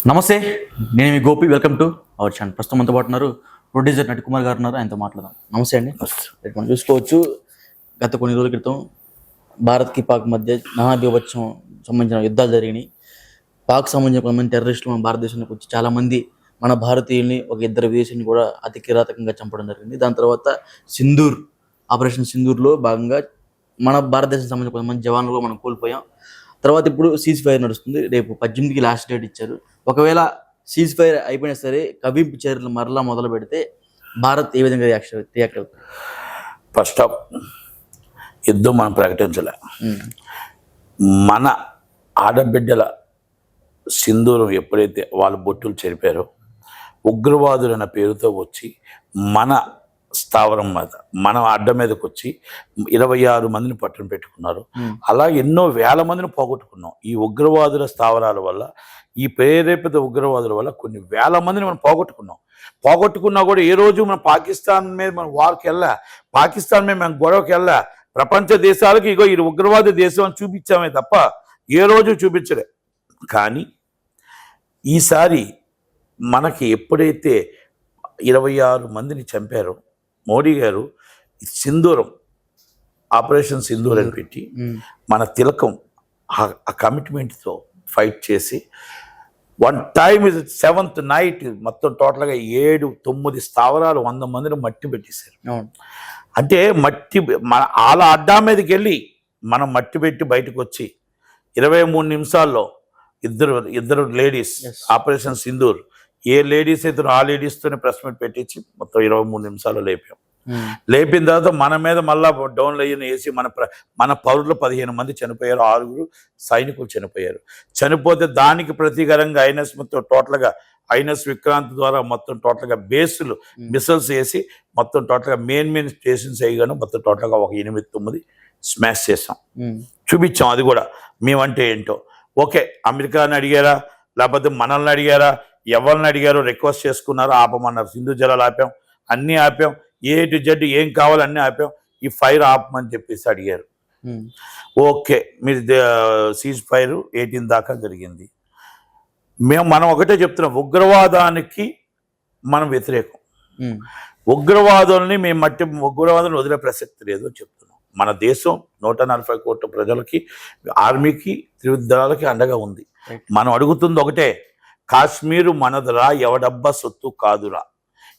నమస్తే, నేను మీ Gopi. Welcome to our channel. ప్రస్తుతం మనతో పాటు ఉన్నారు ప్రొడ్యూసర్ నటి కుమార్ గారు ఉన్నారు. ఆయనతో మాట్లాడదాం. నమస్తే అండి. మనం చూసుకోవచ్చు, గత కొన్ని రోజుల క్రితం భారత్కి పాక్ మధ్య నానా బీభత్సం సంబంధించిన యుద్ధాలు జరిగినాయి. పాక్ సంబంధించిన కొంతమంది టెర్రరిస్టులు మన భారతదేశంలోకి వచ్చి చాలామంది మన భారతీయుల్ని, ఒక ఇద్దరు విదేశీయుల్ని కూడా అతి కిరాతకంగా చంపడం జరిగింది. దాని తర్వాత సింధూర్ ఆపరేషన్ సింధూర్లో భాగంగా మన భారతదేశం సంబంధించిన కొంతమంది జవాన్లు మనం కోల్పోయాం. తర్వాత ఇప్పుడు సీజ్ ఫైర్ నడుస్తుంది. రేపు 18కి లాస్ట్ డేట్ ఇచ్చారు. ఒకవేళ సీజ్ ఫైర్ అయిపోయినా సరే కవింపు చర్యలు మరలా మొదలు పెడితే భారత్ ఏ విధంగా రియాక్ట్ అవుతుంది? ఫస్ట్ ఆఫ్ యుద్ధం మనం ప్రకటించలే. మన ఆడబిడ్డల సింధూరం ఎప్పుడైతే వాళ్ళ బొట్టులు చెరిపారో, ఉగ్రవాదులన్న పేరుతో వచ్చి మన స్థావరం మీద, మన అడ్డ మీదకి వచ్చి 26 మందిని పట్టున పెట్టుకున్నారు. అలా ఎన్నో వేల మందిని పోగొట్టుకున్నాం. ఈ ఉగ్రవాదుల స్థావరాల వల్ల, ఈ ప్రేరేపిత ఉగ్రవాదుల వల్ల కొన్ని వేల మందిని మనం పోగొట్టుకున్నా కూడా ఏ రోజు మనం పాకిస్తాన్ మీద మనం వార్కి వెళ్ళా, పాకిస్తాన్ మీద మనం గొడవకి వెళ్ళా. ప్రపంచ దేశాలకు ఇగో ఈ ఉగ్రవాద దేశం అని చూపించామే తప్ప ఏ రోజు చూపించలే. కానీ ఈసారి మనకి ఎప్పుడైతే 26 మందిని చంపారో, మోడీ గారు సింధూరం, ఆపరేషన్ సింధూర్ అని పెట్టి మన తిలకం ఆ కమిట్మెంట్తో ఫైట్ చేసి వన్ టైమ్ 7th నైట్ మొత్తం టోటల్గా 7-9 స్థావరాలు 100 మందిని మట్టి పెట్టేశారు. అంటే మట్టి మన వాళ్ళ అడ్డా మీదకి వెళ్ళి మనం మట్టి పెట్టి బయటకు వచ్చి 23 నిమిషాల్లో ఇద్దరు లేడీస్, ఆపరేషన్ సింధూర్ ఏ లేడీస్ అయితే ఆ లేడీస్తోనే ప్రెస్ మీట్ పెట్టించి మొత్తం 23 నిమిషాలు లేపాం. లేపిన తర్వాత మన మీద మళ్ళా డౌన్లు అయ్యి వేసి మన పౌరులు 15 మంది చనిపోయారు, 6 సైనికులు చనిపోతే దానికి ప్రతీకారంగా ఐఎన్ఎస్ మొత్తం టోటల్గా ఐఎన్ఎస్ విక్రాంత్ ద్వారా మొత్తం టోటల్గా బేస్లు మిసైల్స్ వేసి మొత్తం టోటల్గా మెయిన్ స్టేషన్స్ వేయగానే మొత్తం టోటల్గా ఒక 8-9 స్మాష్ చేసాం, చూపించాం. అది కూడా మేమంటే ఏంటో. ఓకే, అమెరికాని అడిగారా, లేకపోతే మనల్ని అడిగారా, ఎవరిని అడిగారో, రిక్వెస్ట్ చేసుకున్నారో, ఆపమన్నారు. సింధు జలాలు ఆపాం, అన్నీ ఆపాం, ఏ టు జెడ్ ఏం కావాలి అన్నీ ఆపాం. ఈ ఫైర్ ఆపమని చెప్పేసి అడిగారు. ఓకే, మీరు సీజ్ ఫైర్ 18 దాకా జరిగింది. మనం ఒకటే చెప్తున్నాం, ఉగ్రవాదానికి మనం వ్యతిరేకం. ఉగ్రవాదుల్ని ఉగ్రవాదులను వదిలే ప్రసక్తి లేదు అని చెప్తున్నాం. మన దేశం 140 కోట్ల ప్రజలకి, ఆర్మీకి, త్రివిధ దళాలకి అండగా ఉంది. మనం అడుగుతుంది ఒకటే, కాశ్మీరు మనదురా, ఎవడబ్బా సొత్తు కాదురా.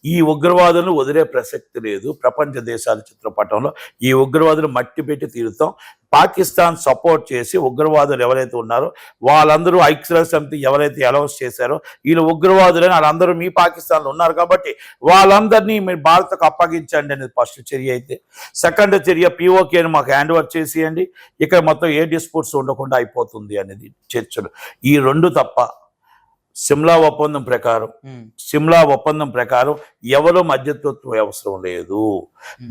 ఈ ఉగ్రవాదులను వదిలే ప్రసక్తి లేదు. ప్రపంచ దేశాల చిత్రపటంలో ఈ ఉగ్రవాదులు మట్టి పెట్టి తీరుతాం. పాకిస్తాన్ సపోర్ట్ చేసి ఉగ్రవాదులు ఎవరైతే ఉన్నారో వాళ్ళందరూ ఐక్యరాజ్య సమితి ఎవరైతే అనౌన్స్ చేశారో వీళ్ళు ఉగ్రవాదులని, వాళ్ళందరూ మీ పాకిస్తాన్లో ఉన్నారు కాబట్టి వాళ్ళందరినీ మీరు భారత్కు అప్పగించండి అనేది ఫస్ట్ చర్య అయితే. సెకండ్ చర్య, పిఓకేని మాకు హ్యాండ్ ఓవర్ చేసేయండి, ఇక్కడ మొత్తం ఏ డిస్ప్యూట్స్ ఉండకుండా అయిపోతుంది అనేది చర్చలు. ఈ రెండు తప్ప సిమ్లా ఒప్పందం ప్రకారం ఎవరో మధ్యత్వం అవసరం లేదు.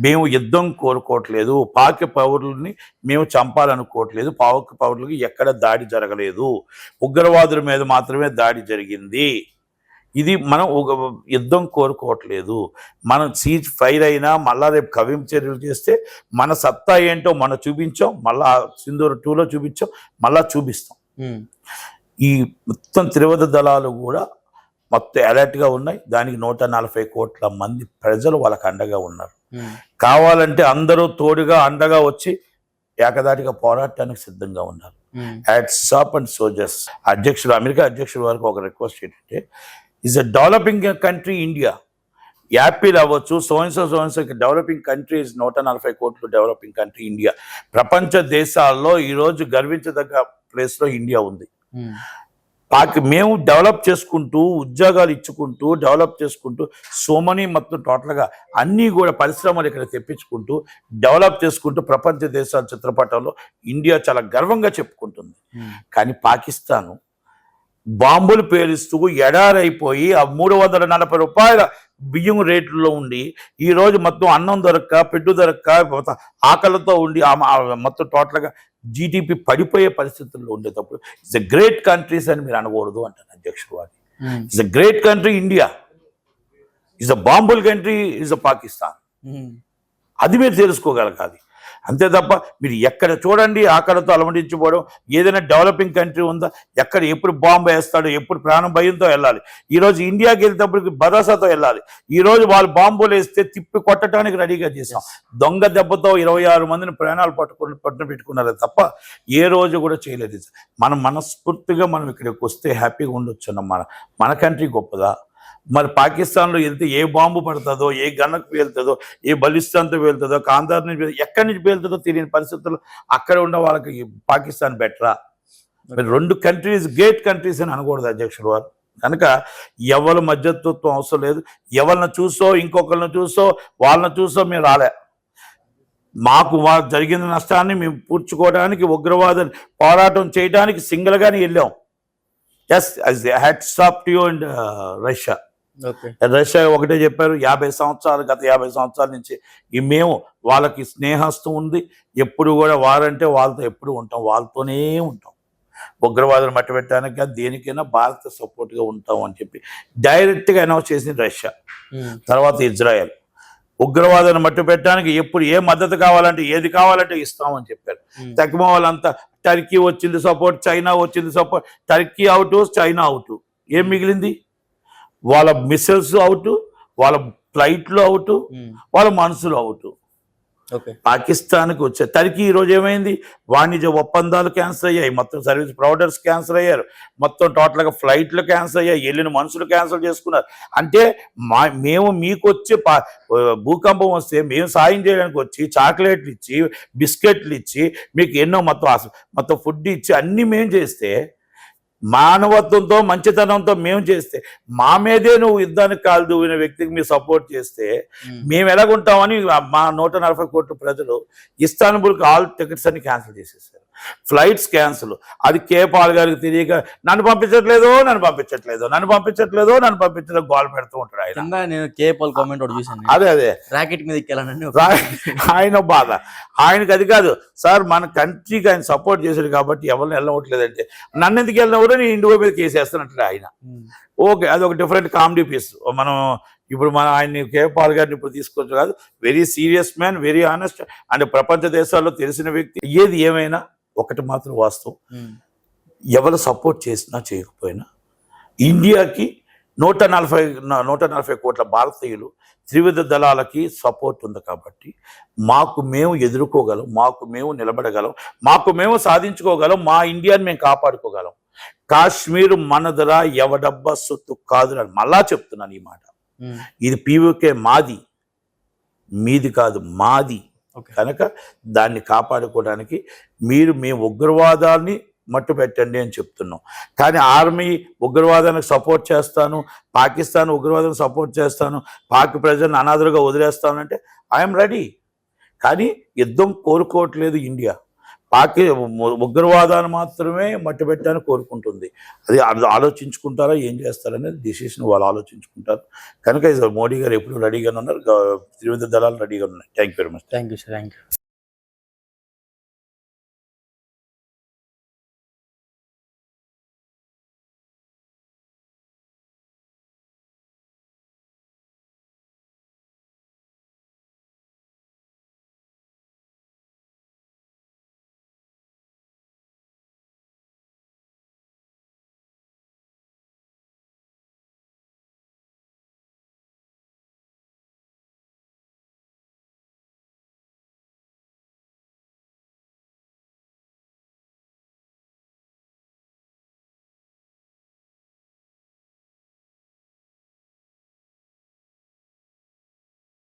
మేము యుద్ధం కోరుకోవట్లేదు, పాక్ పౌరుల్ని మేము చంపాలనుకోవట్లేదు, పాక్ పౌరులకి ఎక్కడ దాడి జరగలేదు, ఉగ్రవాదుల మీద మాత్రమే దాడి జరిగింది. ఇది మనం యుద్ధం కోరుకోవట్లేదు. మనం సీజ్ ఫైర్ అయినా మళ్ళా రేపు కవింపు చర్యలు చేస్తే మన సత్తా ఏంటో మనం చూపించాం, మళ్ళా సింధూర్ 2లో చూపించాం, మళ్ళా చూపిస్తాం. ఈ మొత్తం త్రివిధ దళాలు కూడా మొత్తం అలర్ట్గా ఉన్నాయి. దానికి 140 కోట్ల మంది ప్రజలు వాళ్ళకి అండగా ఉన్నారు. కావాలంటే అందరూ తోడుగా అండగా వచ్చి ఏకదాటిగా పోరాటానికి సిద్ధంగా ఉన్నారు. Hats off and soldiers. America అధ్యక్షుడు వారికి ఒక రిక్వెస్ట్ ఏంటంటే, is a developing country India. Apple అవ్వచ్చు, సోన్సో డెవలపింగ్ కంట్రీ ఇస్ 140 కోట్లు డెవలపింగ్ కంట్రీ ఇండియా. ప్రపంచ దేశాల్లో ఈరోజు గర్వించదగ్గ ప్లేస్లో ఇండియా ఉంది. మేము డెవలప్ చేసుకుంటూ, ఉద్యోగాలు ఇచ్చుకుంటూ, డెవలప్ చేసుకుంటూ, సోమని మొత్తం టోటల్గా అన్నీ కూడా పరిశ్రమలు ఇక్కడ తెప్పించుకుంటూ, డెవలప్ చేసుకుంటూ ప్రపంచ దేశాల చిత్రపటంలో ఇండియా చాలా గర్వంగా చెప్పుకుంటుంది. కానీ పాకిస్తాను బాంబులు పేలుస్తూ ఎడారైపోయి ఆ 340 రూపాయల బియ్యం రేట్లలో ఉండి ఈరోజు మొత్తం అన్నం దొరక్క, పెట్టు దొరక్క, ఆకలితో ఉండి మొత్తం టోటల్గా జీడిపి పడిపోయే పరిస్థితుల్లో ఉండేటప్పుడు ఇట్స్ ఎ గ్రేట్ కంట్రీస్ అని మీరు అనకూడదు అంటారు అధ్యక్షుడు వారి. It's a great country India, it's a Bumble country is a Pakistan. అది మీరు తెలుసుకోగలగాలి. అంతే తప్ప మీరు ఎక్కడ చూడండి ఆకలితో అలమటించిపోవడం. ఏదైనా డెవలపింగ్ కంట్రీ ఉందా, ఎక్కడ ఎప్పుడు బాంబు వేస్తాడు, ఎప్పుడు ప్రాణం భయంతో వెళ్ళాలి. ఈరోజు ఇండియాకి వెళ్ళేటప్పటికి భరోసాతో వెళ్ళాలి. ఈరోజు వాళ్ళు బాంబులు వేస్తే తిప్పి కొట్టడానికి రెడీగా చేసాం. దొంగ దెబ్బతో 26 మందిని ప్రాణాలు పట్టున పెట్టుకున్నారు తప్ప ఏ రోజు కూడా చేయలేదు. మనం మనస్ఫూర్తిగా మనం ఇక్కడికి వస్తే హ్యాపీగా ఉండొచ్చు. మన కంట్రీ గొప్పదా? మరి పాకిస్తాన్లో వెళ్తే ఏ బాంబు పడుతుందో, ఏ గన్నకు పేలుతుందో, ఏ బలిస్తాన్తో పేలుతుందో, కాందార్ నుంచి ఎక్కడి నుంచి పేలుతుందో తెలియని పరిస్థితుల్లో అక్కడ ఉన్న వాళ్ళకి పాకిస్తాన్ బెటరా? మరి 2 కంట్రీస్ గ్రేట్ కంట్రీస్ అని అనకూడదు అధ్యక్షుడు వారు. కనుక ఎవరి మధ్యత్వం అవసరం లేదు. ఎవరిని చూసో ఇంకొకరిని చూసో వాళ్ళని చూసో మేము రాలే. మాకు జరిగిన నష్టాన్ని మేము పూడ్చుకోవడానికి, ఉగ్రవాదం పోరాటం చేయడానికి సింగిల్గానే వెళ్ళాం. Yes had stop to you and Russia. Russia ఒకటే చెప్పారు, గత 50 సంవత్సరాల నుంచి మేము వాళ్ళకి స్నేహస్తు ఉంది. ఎప్పుడు కూడా వారంటే వాళ్ళతో ఎప్పుడు ఉంటాం, వాళ్ళతోనే ఉంటాం. ఉగ్రవాదులు మట్టి పెట్టడానికి కానీ దేనికైనా భారత సపోర్ట్గా ఉంటాం అని చెప్పి డైరెక్ట్గా అనౌన్స్ చేసింది రష్యా. తర్వాత ఇజ్రాయెల్ ఉగ్రవాదాన్ని మట్టు పెట్టడానికి ఎప్పుడు ఏ మద్దతు కావాలంటే ఏది కావాలంటే ఇస్తామని చెప్పారు. తక్కువ వాళ్ళంతా టర్కీ వచ్చింది సపోర్ట్, చైనా వచ్చింది support. Turkey out, China out. ఏం మిగిలింది? వాళ్ళ మిసైల్స్ అవుట్, వాళ్ళ ఫ్లైట్లు అవుట్, వాళ్ళ మనుషులు అవుట్. పాకిస్తాన్కి వచ్చే టర్కీ ఈరోజు ఏమైంది? వాణిజ్య ఒప్పందాలు క్యాన్సిల్ అయ్యాయి, మొత్తం సర్వీస్ ప్రొవైడర్స్ క్యాన్సిల్ అయ్యారు, మొత్తం టోటల్గా ఫ్లైట్లు క్యాన్సిల్ అయ్యాయి, వెళ్ళిన మనుషులు క్యాన్సిల్ చేసుకున్నారు. అంటే మేము మీకు వచ్చే భూకంపం వస్తే మేము సాయం చేయడానికి వచ్చి చాక్లెట్లు ఇచ్చి, బిస్కెట్లు ఇచ్చి, మీకు ఎన్నో మొత్తం ఫుడ్ ఇచ్చి అన్నీ మేము చేస్తే, మానవత్వంతో మంచితనంతో మేము చేస్తే, మా మీదే నువ్వు యుద్ధానికి కాలు దూవిన వ్యక్తికి మీరు సపోర్ట్ చేస్తే మేము ఎలాగుంటామని మా 140 కోట్ల ప్రజలు ఇస్తాన్బుల్కి ఆల్ టికెట్స్ అన్ని క్యాన్సిల్ చేసేసారు. Flights cancel. అది కేపాల్ గారికి తెలియక నన్ను పంపించట్లేదు గోల్ పెడుతూ ఉంటాడు ఆయన. నేను కేపాల్ కామెంట్ ఒకటి చూసాను. అదే రాకెట్ మీద ఎక్కాలని ఆయన బాధ. ఆయనకి అది కాదు సార్, మన కంట్రీకి ఆయన సపోర్ట్ చేశాడు కాబట్టి ఎవరిని వెళ్ళవట్లేదంటే నన్ను ఎందుకు వెళ్ళినప్పుడు నేను ఇండియా మీద కేసేస్తానంటే ఆయన. ఓకే, అది ఒక డిఫరెంట్ కామెడీ పీస్. మనం ఇప్పుడు ఆయన్ని కేపాల్ గారిని ఇప్పుడు తీసుకోవచ్చు కాదు. Very serious man, very honest and ప్రపంచ దేశాల్లో తెలిసిన వ్యక్తి. ఏది ఏమైనా ఒకటి మాత్రం వాస్తవం, ఎవరు సపోర్ట్ చేసినా చేయకపోయినా ఇండియాకి 140 కోట్ల భారతీయులు త్రివిధ దళాలకి సపోర్ట్ ఉంది కాబట్టి మాకు మేము ఎదుర్కోగలం, మాకు మేము నిలబడగలం, మాకు మేము సాధించుకోగలం, మా ఇండియాని మేము కాపాడుకోగలం. కాశ్మీర్ మనదరా, ఎవడబ్బా సొత్తు కాదు అని మళ్ళా చెప్తున్నాను ఈ మాట. ఇది పీఓకే మాది, మీది కాదు, మాది. కనుక దాన్ని కాపాడుకోవడానికి మేము ఉగ్రవాదాన్ని మట్టు పెట్టండి అని చెప్తున్నాం. కానీ ఆర్మీ ఉగ్రవాదానికి సపోర్ట్ చేస్తాను, పాకిస్తాన్ ఉగ్రవాదానికి సపోర్ట్ చేస్తాను, పాక్ ప్రజలను అనాథలుగా వదిలేస్తానంటే ఐఎమ్ రెడీ. కానీ యుద్ధం కోరుకోవట్లేదు ఇండియా. ఉగ్రవాదాన్ని మాత్రమే మట్టు పెట్టాలని కోరుకుంటుంది. అది ఆలోచించుకుంటారా, ఏం చేస్తారనేది డిసిషన్ వాళ్ళు ఆలోచించుకుంటారు. కనుక మోడీ గారు ఎప్పుడు రెడీగానే ఉన్నారు, త్రివిధ దళాలు రెడీగా ఉన్నాయి. Thank you very much. Thank you sir. Thank you.